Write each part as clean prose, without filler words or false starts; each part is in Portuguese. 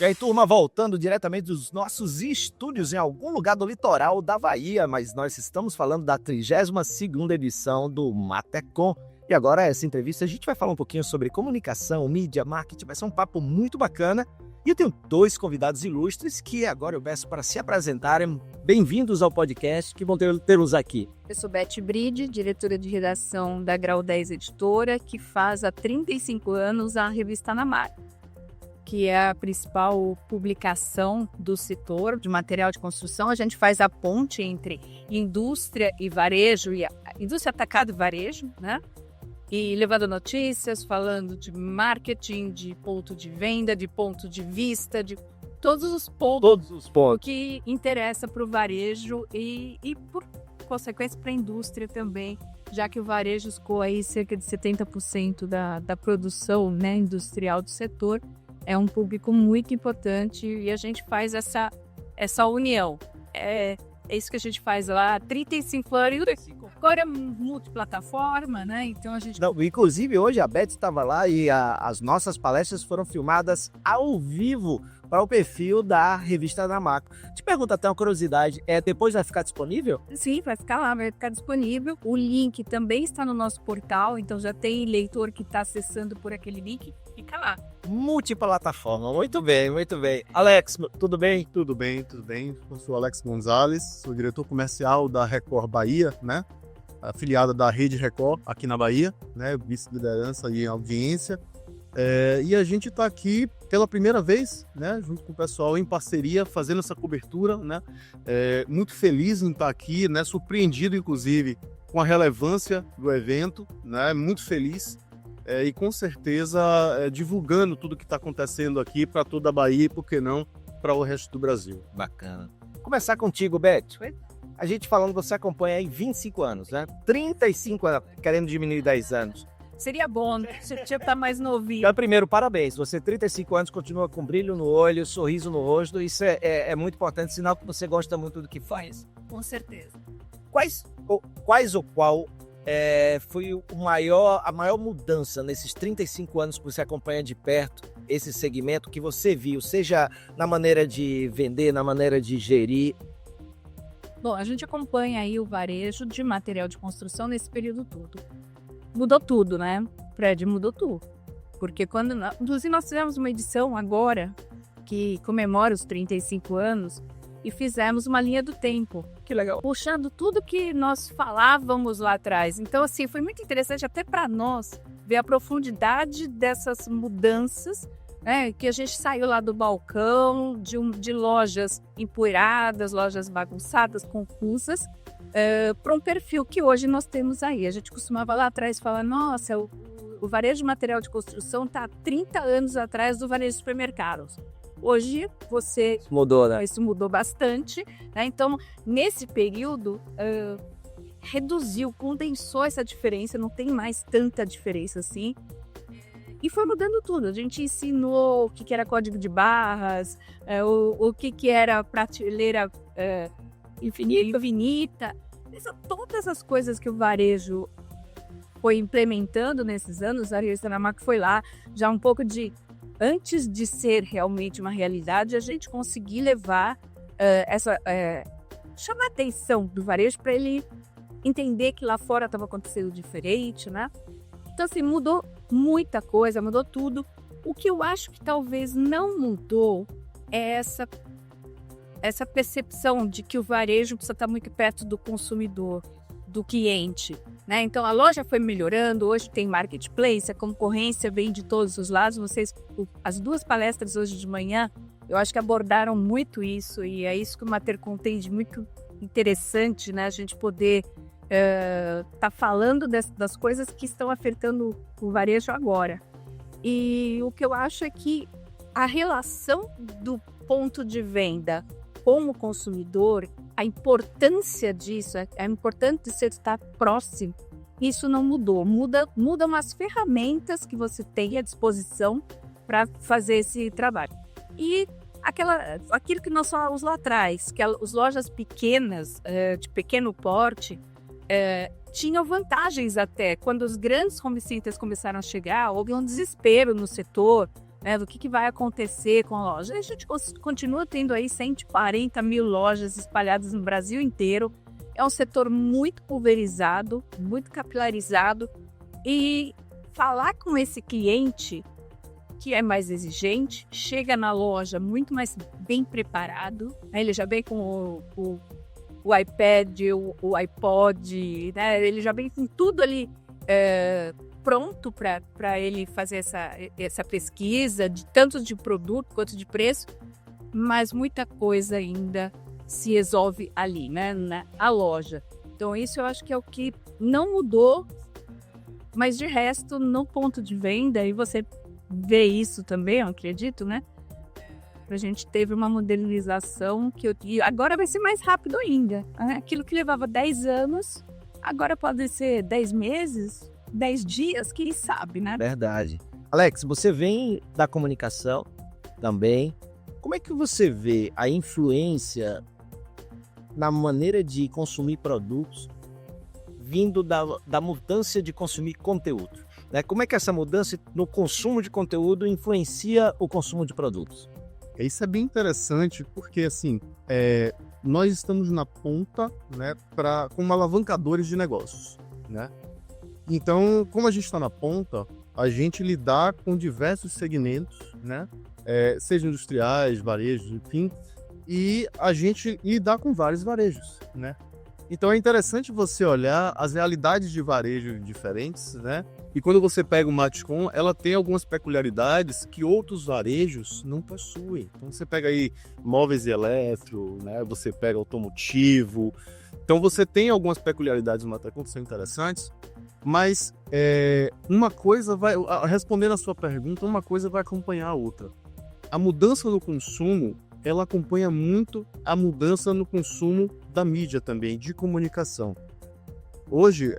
E aí, turma, voltando diretamente dos nossos estúdios em algum lugar do litoral da Bahia, mas nós estamos falando da 32ª edição do Matecom. E agora, essa entrevista, a gente vai falar um pouquinho sobre comunicação, mídia, marketing, vai ser um papo muito bacana. E eu tenho dois convidados ilustres que agora eu peço para se apresentarem. Bem-vindos ao podcast, que vão ter-nos aqui. Eu sou Beth Bride, diretora de redação da Grau 10 Editora, que faz há 35 anos a revista Namar, que é a principal publicação do setor de material de construção. A gente faz a ponte entre indústria e varejo, indústria atacado e varejo, né? E levando notícias, falando de marketing, de ponto de venda, de ponto de vista, de todos os pontos que interessa para o varejo e por consequência, para a indústria também, já que o varejo escoa aí cerca de 70% da produção, né, industrial do setor. É um público muito importante e a gente faz essa união. É isso que a gente faz lá, 35 anos. Agora é multiplataforma, né? Então a gente... Não, inclusive, hoje a Beth estava lá e as nossas palestras foram filmadas ao vivo para o perfil da revista Namar. Te pergunto até uma curiosidade, depois vai ficar disponível? Sim, vai ficar lá, vai ficar disponível. O link também está no nosso portal, então já tem leitor que está acessando por aquele link, fica lá. Multiplataforma, muito bem, muito bem. Alex, tudo bem? Tudo bem, tudo bem. Eu sou Alex Gonzalez, sou diretor comercial da Record Bahia, né? Afiliada da Rede Record aqui na Bahia, né? Vice-liderança e audiência. E a gente está aqui pela primeira vez, né? Junto com o pessoal em parceria, fazendo essa cobertura, né? Muito feliz em estar aqui, né? Surpreendido, inclusive, com a relevância do evento, né? Muito feliz. E com certeza divulgando tudo que está acontecendo aqui para toda a Bahia e, por que não, para o resto do Brasil. Bacana. Vou começar contigo, Beth. A gente falando, você acompanha aí 25 anos, né? 35 anos, querendo diminuir 10 anos. Seria bom, você tinha que estar mais novinho. Então, primeiro, parabéns. Você, 35 anos, continua com brilho no olho, sorriso no rosto. Isso é muito importante, sinal que você gosta muito do que faz. Com certeza. Qual foi a maior mudança nesses 35 anos que você acompanha de perto esse segmento que você viu, seja na maneira de vender, na maneira de gerir? Bom, a gente acompanha aí o varejo de material de construção nesse período todo. Mudou tudo, né? Fred, mudou tudo. Porque inclusive nós fizemos uma edição agora que comemora os 35 anos e fizemos uma linha do tempo. Que legal. Puxando tudo que nós falávamos lá atrás. Então, assim, foi muito interessante até para nós ver a profundidade dessas mudanças, né? Que a gente saiu lá do balcão, de lojas empoeiradas, lojas bagunçadas, confusas, para um perfil que hoje nós temos aí. A gente costumava lá atrás falar, nossa, o varejo de material de construção está há 30 anos atrás do varejo de supermercados. Hoje, isso mudou bastante, né? Então, nesse período, condensou essa diferença, não tem mais tanta diferença assim. E foi mudando tudo. A gente ensinou o que era código de barras, o que era prateleira infinita. Todas as coisas que o varejo foi implementando nesses anos, a revista Namar foi lá, já um pouco antes de ser realmente uma realidade, a gente conseguir levar chamar a atenção do varejo para ele entender que lá fora estava acontecendo diferente, né? Então, assim, mudou muita coisa, mudou tudo. O que eu acho que talvez não mudou é essa percepção de que o varejo precisa estar muito perto do consumidor, do cliente, né? Então a loja foi melhorando, hoje tem marketplace, a concorrência vem de todos os lados. As duas palestras hoje de manhã, eu acho que abordaram muito isso, e é isso que o Matecom tem de muito interessante, né? A gente poder tá falando das coisas que estão afetando o varejo agora. E o que eu acho é que a relação do ponto de venda com o consumidor, a importância disso, é importante você estar próximo, isso não mudou. Mudam as ferramentas que você tem à disposição para fazer esse trabalho. E aquilo que nós falamos lá atrás, que as lojas pequenas, de pequeno porte, tinham vantagens até. Quando os grandes home centers começaram a chegar, houve um desespero no setor, né, do que vai acontecer com a loja. A gente continua tendo aí 140 mil lojas espalhadas no Brasil inteiro. É um setor muito pulverizado, muito capilarizado. E falar com esse cliente que é mais exigente, chega na loja muito mais bem preparado, né? Ele já vem com o iPad, o iPod, né? Ele já vem com tudo ali pronto para ele fazer essa pesquisa, tanto de produto quanto de preço, mas muita coisa ainda se resolve ali, né? Na loja. Então isso eu acho que é o que não mudou, mas de resto, no ponto de venda, e você vê isso também, eu acredito, né? A gente teve uma modernização e agora vai ser mais rápido ainda. Né? Aquilo que levava 10 anos, agora pode ser 10 meses, 10 dias, quem sabe, né? Verdade. Alex, você vem da comunicação também. Como é que você vê a influência na maneira de consumir produtos vindo da mudança de consumir conteúdo? Né? Como é que essa mudança no consumo de conteúdo influencia o consumo de produtos? Isso é bem interessante porque, assim, nós estamos na ponta, né, como alavancadores de negócios, né? Então, como a gente está na ponta, a gente lidar com diversos segmentos, né? Sejam industriais, varejos, enfim, e a gente lidar com vários varejos, né? Então é interessante você olhar as realidades de varejo diferentes, né? E quando você pega o Matcom, ela tem algumas peculiaridades que outros varejos não possuem. Então você pega aí móveis e eletro, né? Você pega automotivo. Então você tem algumas peculiaridades no Matcom que são interessantes, mas uma coisa respondendo a sua pergunta, uma coisa vai acompanhar a outra. A mudança no consumo, ela acompanha muito a mudança no consumo da mídia também, de comunicação. Hoje,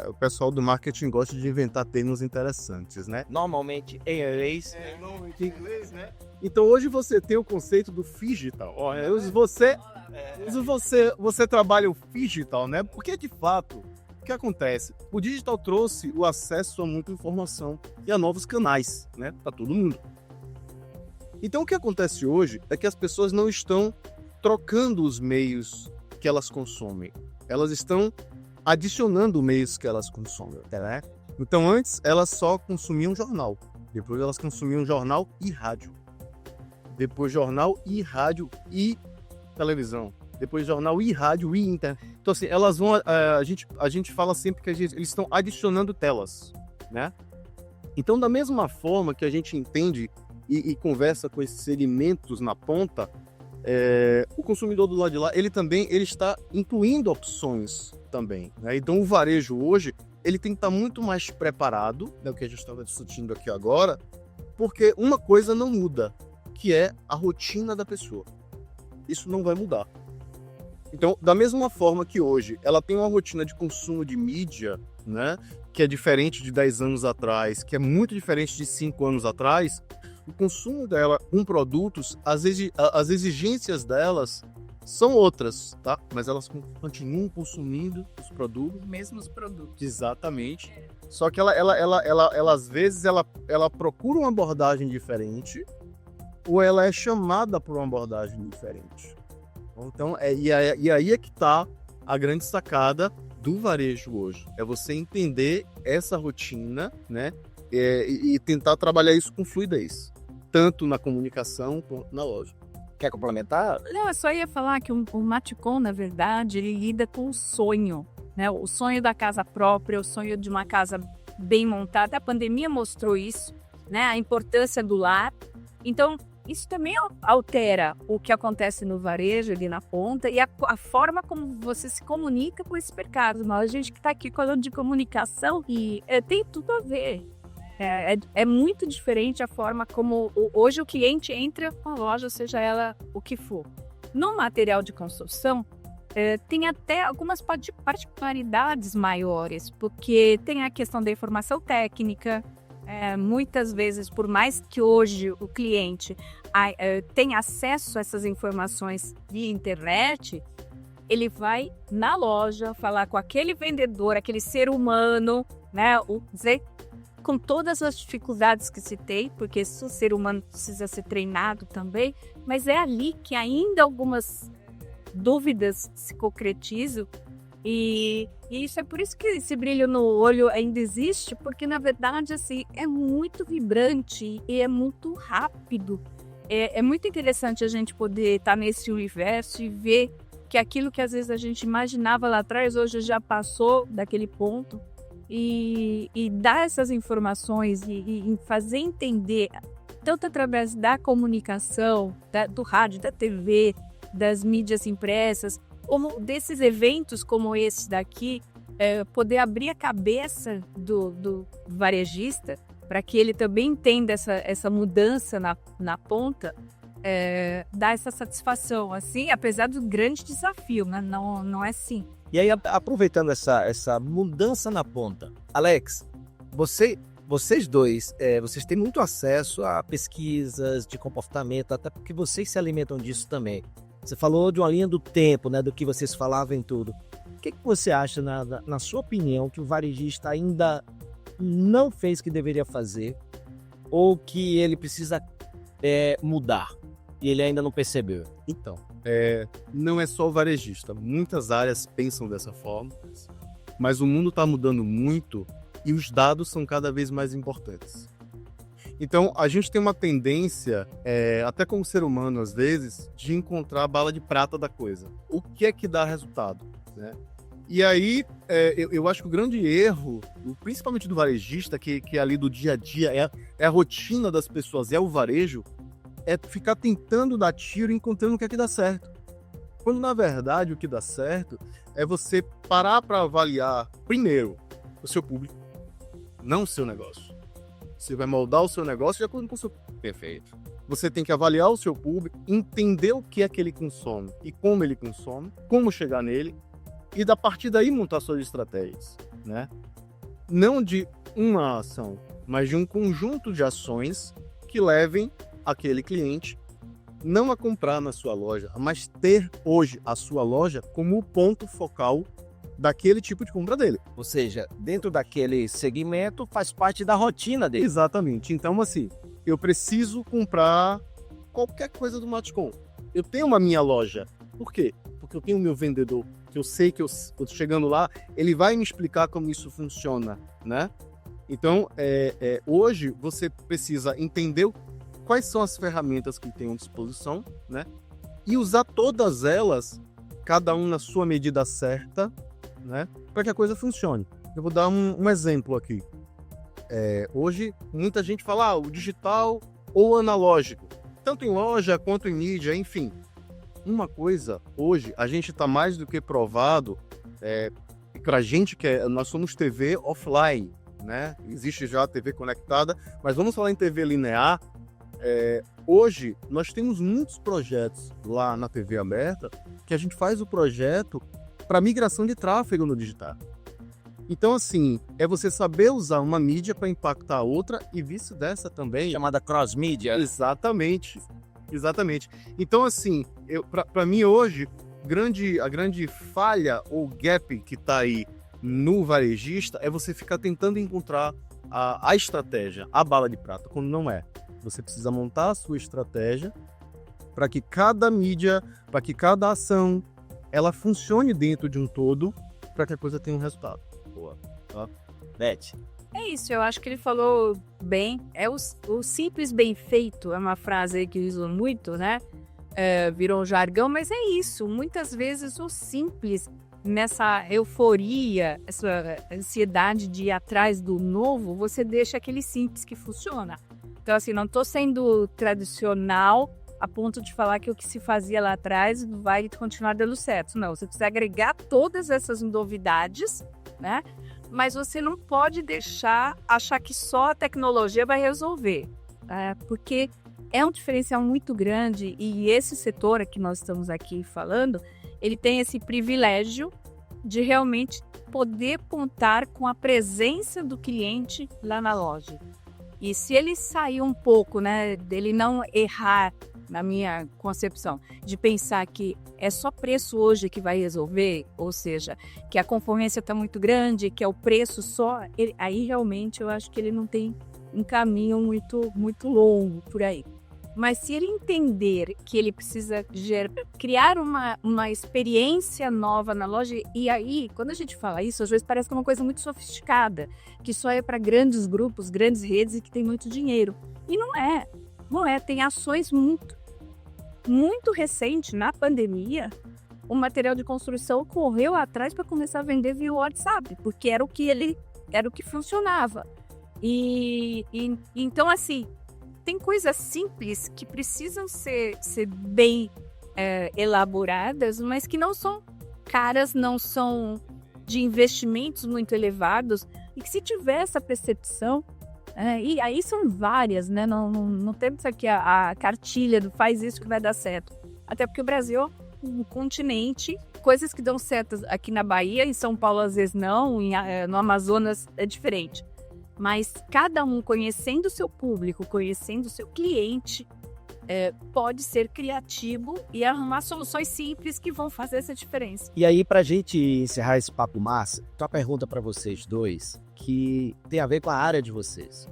o pessoal do marketing gosta de inventar termos interessantes, né? Normalmente em inglês. Normalmente em inglês, né? Então hoje você tem o conceito do digital. Hoje você trabalha o digital, né? Porque de fato, o que acontece? O digital trouxe o acesso a muita informação e a novos canais, né? Para todo mundo. Então o que acontece hoje é que as pessoas não estão trocando os meios que elas consomem. Elas estão adicionando meios que elas consomem, né? Então antes elas só consumiam jornal. Depois elas consumiam jornal e rádio. Depois jornal e rádio e televisão. Depois jornal e rádio e internet. Então assim, elas vão... a gente fala sempre que eles estão adicionando telas, né? Então da mesma forma que a gente entende e conversa com esses segmentos na ponta, o consumidor do lado de lá, ele está incluindo opções também, né? Então o varejo hoje, ele tem que estar muito mais preparado, né, o que a gente estava discutindo aqui agora, porque uma coisa não muda, que é a rotina da pessoa. Isso não vai mudar. Então, da mesma forma que hoje ela tem uma rotina de consumo de mídia, né, que é diferente de 10 anos atrás, que é muito diferente de 5 anos atrás, o consumo dela com produtos, as exigências delas são outras, tá? Mas elas continuam consumindo os produtos. Os mesmos produtos. Exatamente. Só que ela às vezes, ela procura uma abordagem diferente ou ela é chamada por uma abordagem diferente. Então, e aí é que tá a grande sacada do varejo hoje. É você entender essa rotina, né? E tentar trabalhar isso com fluidez. Tanto na comunicação quanto na loja. Quer complementar? Não, eu só ia falar que o Matcom, na verdade, ele lida com o sonho, né? O sonho da casa própria, o sonho de uma casa bem montada. A pandemia mostrou isso, né? A importância do lar. Então, isso também altera o que acontece no varejo, ali na ponta, e a forma como você se comunica com esse mercado. Mas a gente que está aqui falando de comunicação, e tem tudo a ver. É muito diferente a forma como hoje o cliente entra com a loja, seja ela o que for. No material de construção, tem até algumas particularidades maiores, porque tem a questão da informação técnica. Muitas vezes, por mais que hoje o cliente tenha acesso a essas informações via internet, ele vai na loja falar com aquele vendedor, aquele ser humano, né? Dizer, com todas as dificuldades que citei, porque o ser humano precisa ser treinado também, mas é ali que ainda algumas dúvidas se concretizam. E isso é por isso que esse brilho no olho ainda existe, porque na verdade assim, é muito vibrante e é muito rápido. É muito interessante a gente poder estar nesse universo e ver que aquilo que às vezes a gente imaginava lá atrás, hoje já passou daquele ponto. E dar essas informações e fazer entender, tanto através da comunicação, do rádio, da TV, das mídias impressas, como desses eventos como esse daqui, poder abrir a cabeça do varejista para que ele também entenda essa mudança na ponta, dá essa satisfação, assim, apesar do grande desafio, né? Não é assim. E aí, aproveitando essa mudança na ponta, Alex, vocês dois, vocês têm muito acesso a pesquisas de comportamento, até porque vocês se alimentam disso também. Você falou de uma linha do tempo, né, do que vocês falavam em tudo. O que você acha, na sua opinião, que o varejista ainda não fez que deveria fazer ou que ele precisa mudar e ele ainda não percebeu? Então, não é só o varejista. Muitas áreas pensam dessa forma, mas o mundo está mudando muito e os dados são cada vez mais importantes. Então, a gente tem uma tendência, até como ser humano, às vezes, de encontrar a bala de prata da coisa. O que é que dá resultado, né? E aí, eu acho que o grande erro, principalmente do varejista, que é ali do dia a dia, é a rotina das pessoas, é o varejo, é ficar tentando dar tiro e encontrando o que é que dá certo. Quando, na verdade, o que dá certo é você parar para avaliar, primeiro, o seu público, não o seu negócio. Você vai moldar o seu negócio de acordo com o seu público. Perfeito. Você tem que avaliar o seu público, entender o que é que ele consome e como ele consome, como chegar nele, e da partir daí montar suas estratégias, né? Não de uma ação, mas de um conjunto de ações que levem aquele cliente não a comprar na sua loja, mas ter hoje a sua loja como o ponto focal daquele tipo de compra dele. Ou seja, dentro daquele segmento faz parte da rotina dele. Exatamente. Então, assim, eu preciso comprar qualquer coisa do Matcom. Eu tenho uma minha loja. Por quê? Porque eu tenho o meu vendedor, que eu sei que eu chegando lá, ele vai me explicar como isso funciona, né? Então, hoje você precisa entender quais são as ferramentas que tem à disposição, né? E usar todas elas, cada um na sua medida certa, né? Para que a coisa funcione. Eu vou dar um exemplo aqui. Hoje, muita gente fala o digital ou analógico. Tanto em loja quanto em mídia, enfim. Uma coisa, hoje, a gente está mais do que provado, para a gente nós somos TV offline, né? Existe já a TV conectada, mas vamos falar em TV linear. Hoje, nós temos muitos projetos lá na TV aberta que a gente faz o projeto para migração de tráfego no digital. Então, assim, é você saber usar uma mídia para impactar a outra e vice-versa também. Chamada cross-mídia. Exatamente. Exatamente. Então, assim, para mim hoje, a grande falha ou gap que está aí no varejista é você ficar tentando encontrar a estratégia, a bala de prata, quando não é. Você precisa montar a sua estratégia para que cada mídia, para que cada ação, ela funcione dentro de um todo, para que a coisa tenha um resultado. Boa. Tá? Beth. É isso, eu acho que ele falou bem. O simples bem feito, é uma frase aí que usam muito, né? Virou um jargão, mas é isso. Muitas vezes o simples, nessa euforia, essa ansiedade de ir atrás do novo, você deixa aquele simples que funciona. Então, assim, não estou sendo tradicional a ponto de falar que o que se fazia lá atrás vai continuar dando certo. Não, você precisa agregar todas essas novidades, né? Mas você não pode achar que só a tecnologia vai resolver, porque é um diferencial muito grande e esse setor que nós estamos aqui falando, ele tem esse privilégio de realmente poder contar com a presença do cliente lá na loja. E se ele sair um pouco, né, dele não errar na minha concepção, de pensar que é só preço hoje que vai resolver, ou seja, que a concorrência está muito grande, que é o preço só, aí realmente eu acho que ele não tem um caminho muito longo por aí. Mas se ele entender que ele precisa criar uma experiência nova na loja, e aí, quando a gente fala isso, às vezes parece que é uma coisa muito sofisticada, que só é para grandes grupos, grandes redes e que tem muito dinheiro. E não é. Tem ações muito recentes, na pandemia, o material de construção correu atrás para começar a vender via WhatsApp, porque era o que funcionava. Então, assim, tem coisas simples que precisam ser bem elaboradas, mas que não são caras, não são de investimentos muito elevados, e que se tiver essa percepção, e aí são várias, né? Não temos aqui a cartilha do faz isso que vai dar certo. Até porque o Brasil é um continente, coisas que dão certo aqui na Bahia, em São Paulo às vezes não, no Amazonas é diferente. Mas cada um conhecendo o seu público, conhecendo o seu cliente, pode ser criativo e arrumar soluções simples que vão fazer essa diferença. E aí, pra gente encerrar esse papo massa, tem uma pergunta para vocês dois que tem a ver com a área de vocês.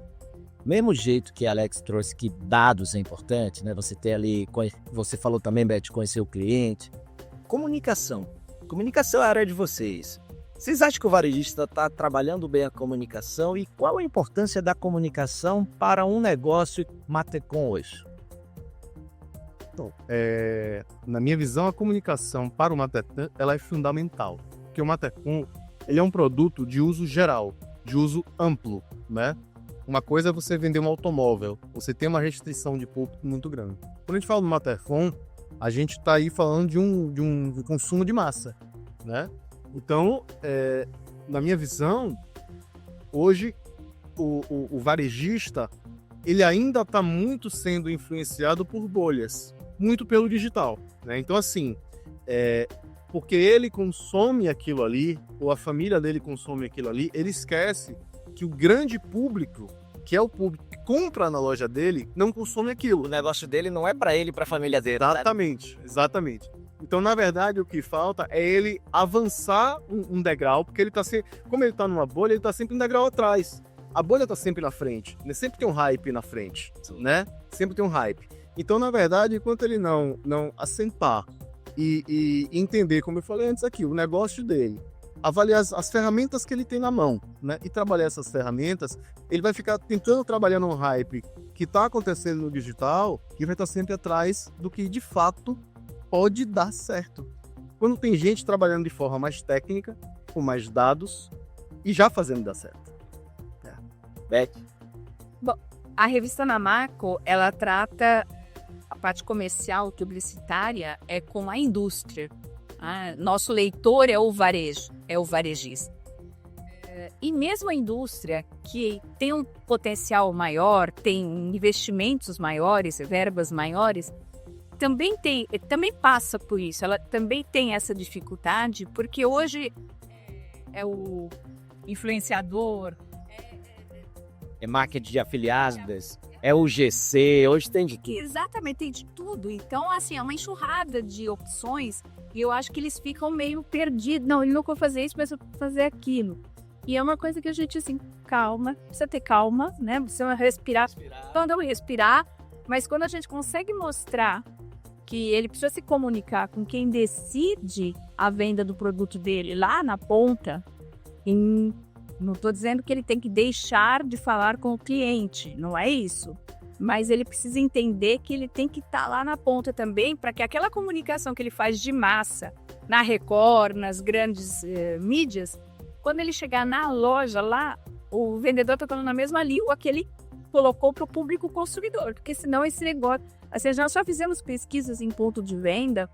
Mesmo jeito que a Alex trouxe que dados é importante, né? Você ter ali, você falou também, Beth, conhecer o cliente. Comunicação. Comunicação é a área de vocês. Vocês acham que o varejista está trabalhando bem a comunicação e qual a importância da comunicação para um negócio Matecom hoje? Então, na minha visão, a comunicação para o Matecom ela é fundamental, porque o Matecom ele é um produto de uso geral, de uso amplo, né? Uma coisa é você vender um automóvel, você tem uma restrição de público muito grande. Quando a gente fala do Matecom, a gente está aí falando de um consumo de massa, né? Então, na minha visão, hoje o varejista ele ainda está muito sendo influenciado por bolhas, muito pelo digital, né? Então, assim, porque ele consome aquilo ali, ou a família dele consome aquilo ali, ele esquece que o grande público, que é o público que compra na loja dele, não consome aquilo. O negócio dele não é para ele, para a família dele. Exatamente. Então, na verdade, o que falta é ele avançar um degrau, porque ele tá como ele tá numa bolha, ele tá sempre um degrau atrás. A bolha tá sempre na frente, né? Sempre tem um hype na frente, né? Sempre tem um hype. Então, na verdade, enquanto ele não assentar e entender, como eu falei antes aqui, o negócio dele, avaliar as ferramentas que ele tem na mão, né? E trabalhar essas ferramentas, ele vai ficar tentando trabalhar num hype que tá acontecendo no digital e vai estar sempre atrás do que, de fato, pode dar certo. Quando tem gente trabalhando de forma mais técnica, com mais dados e já fazendo dar certo. Beth? Bom, a revista Namaco, ela trata a parte comercial, publicitária, com a indústria. Nosso leitor é o varejo, é o varejista. E mesmo a indústria, que tem um potencial maior, tem investimentos maiores, verbas maiores, também passa por isso, ela também tem essa dificuldade, porque hoje é o influenciador, é marketing de afiliadas, é o GC, hoje tem de tudo. Exatamente, tem de tudo. Então, assim, é uma enxurrada de opções e eu acho que eles ficam meio perdidos. Não, ele não vai fazer isso, mas eu vou fazer aquilo. E é uma coisa que a gente, assim, calma, precisa ter calma, né? Precisa respirar. Então, respirar, mas quando a gente consegue mostrar que ele precisa se comunicar com quem decide a venda do produto dele lá na ponta, não estou dizendo que ele tem que deixar de falar com o cliente, não é isso. Mas ele precisa entender que ele tem que estar lá na ponta também, para que aquela comunicação que ele faz de massa, na Record, nas grandes mídias, quando ele chegar na loja lá, o vendedor está falando na mesma língua que ele colocou para o público consumidor, porque senão esse negócio... Assim, nós só fizemos pesquisas em ponto de venda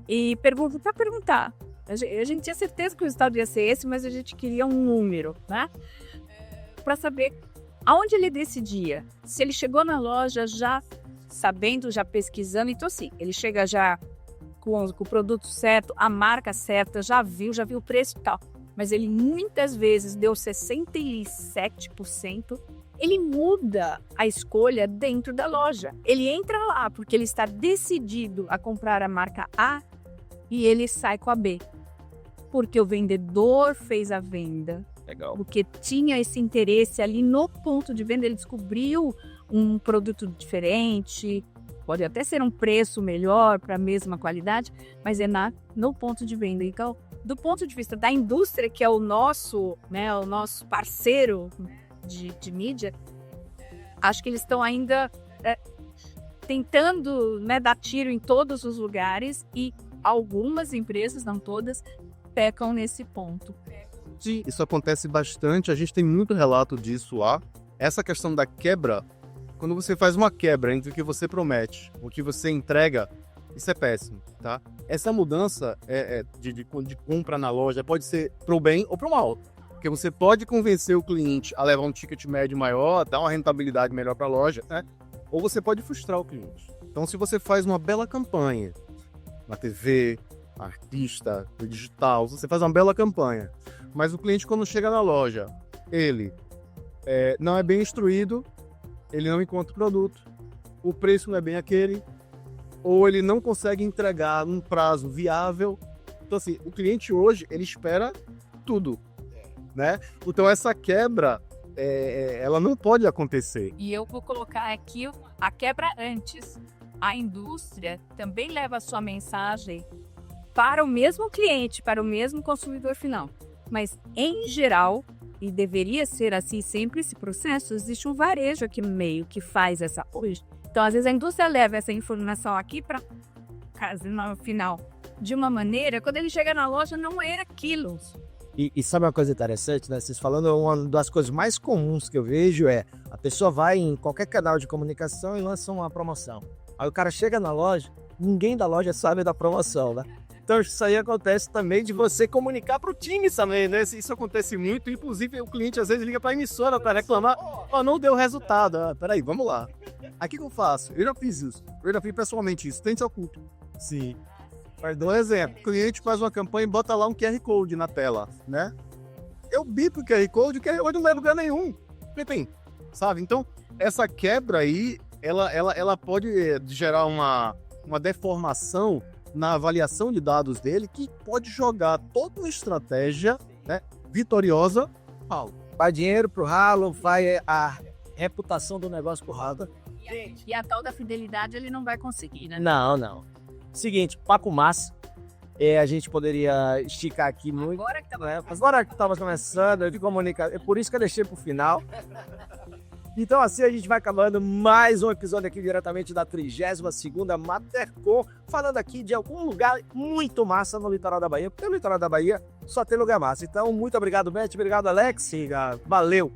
e para perguntar. A gente tinha certeza que o resultado ia ser esse, mas a gente queria um número, né? Para saber aonde ele decidia. Se ele chegou na loja já sabendo, já pesquisando. Então, assim, ele chega já com o produto certo, a marca certa, já viu o preço e tal. mas ele muitas vezes deu 67%, ele muda a escolha dentro da loja. Ele entra lá porque ele está decidido a comprar a marca A e ele sai com a B. Porque o vendedor fez a venda. Legal. Porque tinha esse interesse ali no ponto de venda, ele descobriu um produto diferente, pode até ser um preço melhor para a mesma qualidade, mas é no ponto de venda. Então, do ponto de vista da indústria, que é o nosso parceiro de mídia, acho que eles estão ainda tentando, né, dar tiro em todos os lugares, e algumas empresas, não todas, pecam nesse ponto. Sim, isso acontece bastante, a gente tem muito relato disso lá. Essa questão da quebra, quando você faz uma quebra entre o que você promete e o que você entrega, isso é péssimo, tá? Essa mudança de compra na loja pode ser pro bem ou pro mal. Porque você pode convencer o cliente a levar um ticket médio maior, dar uma rentabilidade melhor para a loja, né? Ou você pode frustrar o cliente. Então, se você faz uma bela campanha na TV, artista, no digital, você faz uma bela campanha, mas o cliente, quando chega na loja, ele não é bem instruído, ele não encontra o produto, o preço não é bem aquele, ou ele não consegue entregar num prazo viável. Então, assim, o cliente hoje, ele espera tudo, né? Então, essa quebra, ela não pode acontecer. E eu vou colocar aqui a quebra antes. A indústria também leva a sua mensagem para o mesmo cliente, para o mesmo consumidor final. Mas, em geral, e deveria ser assim sempre esse processo, existe um varejo aqui no meio que faz essa coisa. Então, às vezes, a indústria leva essa informação aqui para no final de uma maneira, quando ele chega na loja, não era aquilo. E sabe uma coisa interessante, né? Vocês falando, uma das coisas mais comuns que eu vejo é a pessoa vai em qualquer canal de comunicação e lança uma promoção. Aí o cara chega na loja, ninguém da loja sabe da promoção, né? Então isso aí acontece também de você comunicar para o time também, né? Isso acontece muito, inclusive o cliente às vezes liga para a emissora para reclamar, não deu resultado. Peraí, vamos lá. Aqui que eu faço? Eu já fiz isso. Eu já fiz pessoalmente isso. Tente oculto. Sim. Mas dou um exemplo. O cliente faz uma campanha e bota lá um QR Code na tela, né? Eu bipo o QR Code não leva lugar nenhum. Enfim, sabe? Então, essa quebra aí, ela pode gerar uma deformação na avaliação de dados dele, que pode jogar toda uma estratégia, né, vitoriosa pro ralo. Vai dinheiro pro ralo, vai a reputação do negócio pro ralo. E a tal da fidelidade ele não vai conseguir, né? Não. Seguinte, papo massa. A gente poderia esticar aqui muito. Agora que estava começando, de comunicar. É por isso que eu deixei pro final. Então assim a gente vai acabando mais um episódio aqui diretamente da 32ª Matercon, falando aqui de algum lugar muito massa no litoral da Bahia, porque no litoral da Bahia só tem lugar massa. Então, muito obrigado, Beth, obrigado, Alex, valeu!